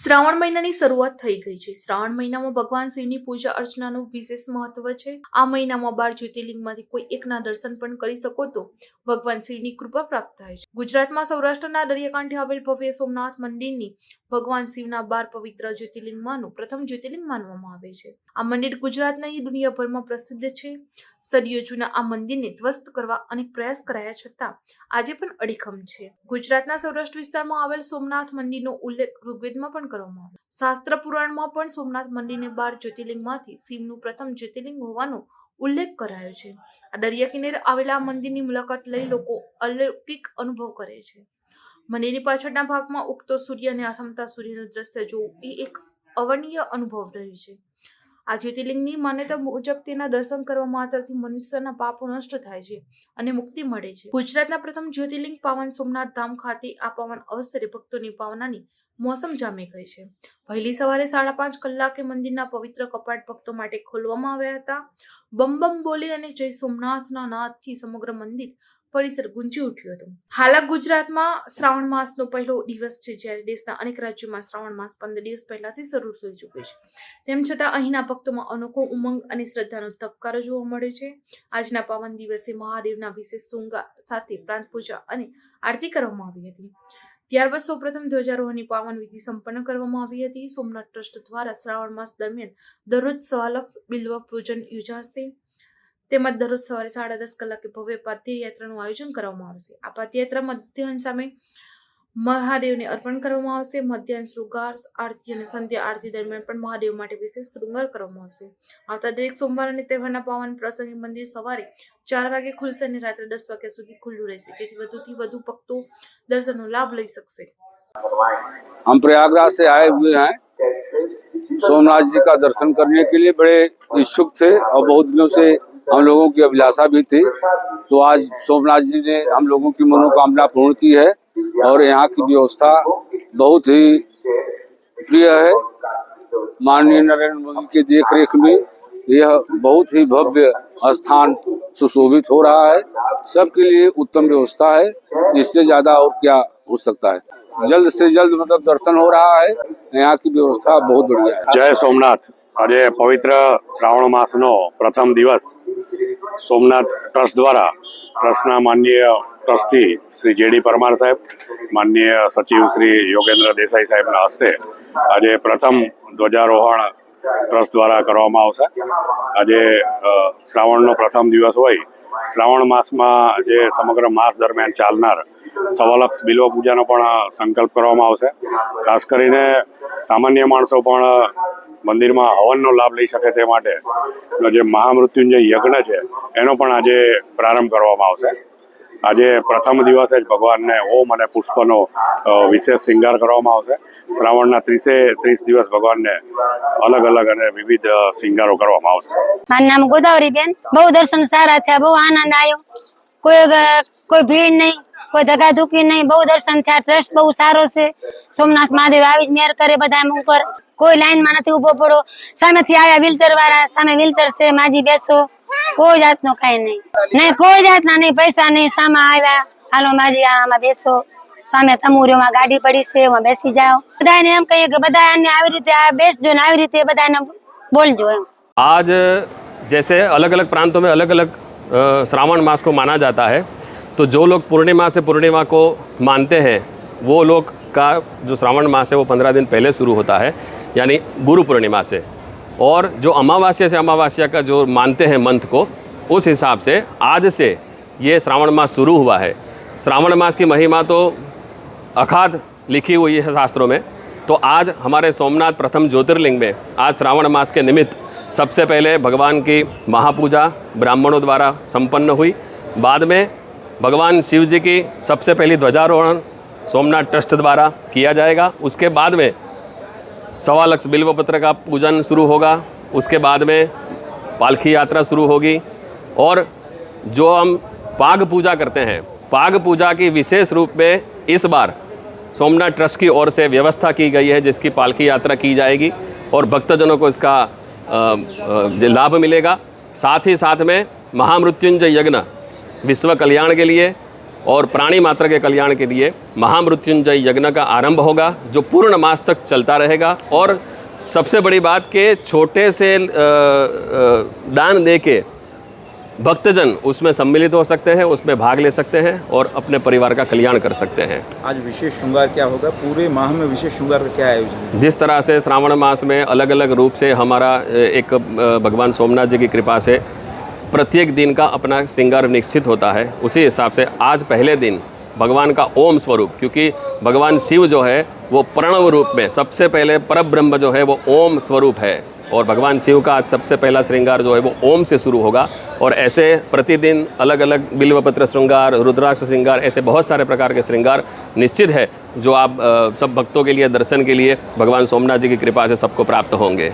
શ્રાવણ મહિનાની શરૂઆત થઈ ગઈ છે। શ્રાવણ મહિનામાં ભગવાન શિવની પૂજા અર્ચનાનું વિશેષ મહત્વ છે। આ મહિનામાં 12 જ્યોતિર્લિંગમાંથી કોઈ એકના દર્શન પણ કરી શકો તો ભગવાન શિવની કૃપા પ્રાપ્ત થાય છે। ગુજરાતમાં સૌરાષ્ટ્રના દરિયાકાંઠે આવેલ ભવ્ય સોમનાથ મંદિરની ભગવાન શિવના 12 પવિત્ર જ્યોતિર્લિંગમાંનું પ્રથમ જ્યોતિર્લિંગ માનવામાં આવે છે। આ મંદિર ગુજરાત નહીં દુનિયાભરમાં પ્રસિદ્ધ છે। સદીઓ જૂના આ મંદિરને ધ્વસ્ત કરવા અનેક પ્રયાસ કરાયા છતાં આજે પણ અડીખમ છે। ગુજરાતના સૌરાષ્ટ્ર વિસ્તારમાં આવેલ સોમનાથ મંદિરનો ઉલ્લેખ ઋગ્વેદમાં પણ કરવામાં આવ્યો। શાસ્ત્ર પુરાણમાં પણ સોમનાથ મંદિરને 12 જ્યોતિર્લિંગમાંથી શિવનું પ્રથમ જ્યોતિર્લિંગ હોવાનો ઉલ્લેખ કરાયો છે। આ દરિયા કિનારે આવેલા મંદિરની મુલાકાત લઈ લોકો અલૌકિક અનુભવ કરે છે। મંદિરની પાછળના ભાગમાં ઉગતો સૂર્ય અને આથમતા સૂર્યનું દ્રશ્ય જોવું એ એક અવર્ણનીય અનુભવ રહ્યું છે। આ જ્યોતિર્લિંગની માન્યતા મુજબ તેના દર્શન કરવા માત્રથી મનુષ્યના પાપો નષ્ટ થાય છે અને મુક્તિ મળે છે। ગુજરાતના પ્રથમ જ્યોતિર્લિંગ પાવન સોમનાથ ધામ ખાતે આ પાવન અવસરે ભક્તોની ભાવનાની મોસમ જામી ગઈ છે। વહેલી સવારે 5:30 કલાકે મંદિરના પવિત્ર કપાટ ભક્તો માટે ખોલવામાં આવ્યા હતા। બમ બમ બોલી અને જય સોમનાથના નાદથી સમગ્ર મંદિર પરિસર ગુંજી ઉઠ્યું હતું। હાલ ગુજરાતમાં શ્રાવણ માસનો પહેલો દિવસ છે, જ્યારે દેશના અનેક રાજ્યોમાં શ્રાવણ માસ 15 દિવસ પહેલાથી શરૂ થઈ ચૂક્યો છે। તેમ છતાં અહીંના ભક્તોમાં અનોખો ઉમંગ અને શ્રદ્ધાનો ધબકારો જોવા મળે છે। આજના પાવન દિવસે મહાદેવના વિશેષ શૃંગાર સાથે પ્રાંત પૂજા અને આરતી કરવામાં આવી હતી। ત્યારબાદ સૌપ્રથમ ધ્વજારોહણની પાવન વિધિ સંપન્ન કરવામાં આવી હતી। સોમનાથ ટ્રસ્ટ દ્વારા શ્રાવણ માસ દરમિયાન દરરોજ 1.25 લાખ બિલ્વ પૂજન યોજાશે। તેમજ દરરોજ સવારે 10:30 કલાકે ભવ્ય પદયાત્રાનું આયોજન કરવામાં આવશે। આ પદયાત્રા મધ્યાહન સામે મહાદેવને અર્પણ કરવામાં આવશે। મધ્યાહન શૃંગાર આરતી અને સંધ્યા આરતી દરમિયાન પણ મહાદેવ માટે વિશેષ શૃંગાર કરવામાં આવશે। આવતા દરેક સોમવાર અને તહેવારના પાવન પ્રસંગે મંદિર સવારે 4 વાગે ખુલશે અને રાત્રે 10 વાગ્યા સુધી ખુલ્લું રહેશે, જેથી વધુથી વધુ ભક્તો दर्शन लाभ ले सकते। हम प्रयागराज से आए हुए हैं, सोमनाथ जी का दर्शन करने के लिए बड़े इच्छुक थे और बहुत दिनों से हम लोगों की अभिलाषा भी थी। तो आज सोमनाथ जी ने हम लोगों की मनोकामना पूर्ण की है और यहाँ की व्यवस्था बहुत ही प्रिय है। माननीय नरेंद्र मोदी के देख रेख में यह बहुत ही भव्य स्थान सुशोभित हो रहा है। सबके लिए उत्तम व्यवस्था है, इससे ज्यादा और क्या हो सकता है। जल्द से जल्द मतलब दर्शन हो रहा है, यहाँ की व्यवस्था बहुत बढ़िया है। जय सोमनाथ। आज पवित्र श्रावण मासनो प्रथम दिवस सोमनाथ ट्रस्ट द्वारा ट्रस्टना माननीय ट्रस्टी श्री जेडी परमार साहेब, माननीय सचिव श्री योगेंद्र देसाई साहेबना हस्ते आज प्रथम ध्वजारोहण ट्रस्ट द्वारा करवामां आवशे। आज श्रावणनो प्रथम दिवस होय, श्रावण मासमां जे समग्र मास दरमियान चालनार 1.25 लाख बिल्व पूजानो पण संकल्प करवामां आवशे। खास करीने सामान्य माणसो पण मंदिरमां हवननो लाभ लई शके ते माटे जे महामृत्युंजय यज्ञ छे एनो पण आजे प्रारंभ करवामां आवशे। आज प्रथम दिवस भगवान ने ओम और पुष्पनो विशेष श्रृंगार करवामां आवशे। श्रावणना 30 दिवस भगवान ने अलग अलग और विविध श्रृंगारो करवामां आवशे। माરું નામ ગોદાવરીબેન। બહુ દર્શન સારા થયા, બહુ આનંદ આવ્યો। કોઈ ભીડ નહીં, કોઈ ધક્કાધુક્કી નહીં, બહુ દર્શન થયા। ટ્રસ્ટ બહુ સારો છે। સોમનાથ મહાદેવ આવી મેર કરે બધા ઉપર। કોઈ લાઈનમાં નથી ઉભો પડો। સામેથી આવ્યા વ્હીલચેર વાળા, સામે વ્હીલચેર છે, માજી બેસો। કોઈ જાતનો કાંઈ નહીં, નહીં કોઈ જાતના નહીં, પૈસા નહીં। સામે આવ્યા, હાલો માજી આમાં બેસો, સામે તમુરીઓમાં ગાડી પડી છે, એમાં બેસી જાઓ। બધાને એમ કહીએ કે બધાને આવી રીતે આ બેસજો ને આવી રીતે બધાને બોલજો એમ। आज जैसे अलग अलग प्रांतों में अलग अलग श्रावण मास को माना जाता है, तो जो लोग पूर्णिमा से पूर्णिमा को मानते हैं वो लोग का जो श्रावण मास है वो 15 दिन पहले शुरू होता है, यानी गुरु पूर्णिमा से। और जो अमावस्या से अमावस्या का जो मानते हैं मंथ को, उस हिसाब से आज से ये श्रावण मास शुरू हुआ है। श्रावण मास की महिमा तो अखाध लिखी हुई है शास्त्रों में। तो आज हमारे सोमनाथ प्रथम ज्योतिर्लिंग में आज श्रावण मास के निमित्त सबसे पहले भगवान की महापूजा ब्राह्मणों द्वारा संपन्न हुई। बाद में भगवान शिव जी की सबसे पहली ध्वजारोहण सोमनाथ ट्रस्ट द्वारा किया जाएगा। उसके बाद में 1.25 लाख बिल्वपत्र का पूजन शुरू होगा। उसके बाद में पालकी यात्रा शुरू होगी। और जो हम पाग पूजा करते हैं, पाग पूजा की विशेष रूप में इस बार सोमनाथ ट्रस्ट की ओर से व्यवस्था की गई है, जिसकी पालकी यात्रा की जाएगी और भक्तजनों को इसका लाभ मिलेगा। साथ ही साथ में महामृत्युंजय यज्ञ विश्व कल्याण के लिए और प्राणी मात्र के कल्याण के लिए महामृत्युंजय यज्ञ का आरंभ होगा, जो पूर्ण मास तक चलता रहेगा। और सबसे बड़ी बात कि छोटे से दान दे के भक्तजन उसमें सम्मिलित हो सकते हैं, उसमें भाग ले सकते हैं और अपने परिवार का कल्याण कर सकते हैं। आज विशेष श्रृंगार क्या होगा? पूरे माह में विशेष श्रृंगार का क्या आयोजन है? जिस तरह से श्रावण मास में अलग अलग रूप से हमारा एक भगवान सोमनाथ जी की कृपा से प्रत्येक दिन का अपना श्रृंगार निश्चित होता है, उसी हिसाब से आज पहले दिन भगवान का ओम स्वरूप, क्योंकि भगवान शिव जो है वो प्रणव रूप में सबसे पहले परब्रह्म जो है वो ओम स्वरूप है, और भगवान शिव का आज सबसे पहला श्रृंगार जो है वो ओम से शुरू होगा। और ऐसे प्रतिदिन अलग अलग बिल्वपत्र श्रृंगार, रुद्राक्ष श्रृंगार, ऐसे बहुत सारे प्रकार के श्रृंगार निश्चित है, जो आप सब भक्तों के लिए, दर्शन के लिए भगवान सोमनाथ जी की कृपा से सबको प्राप्त होंगे।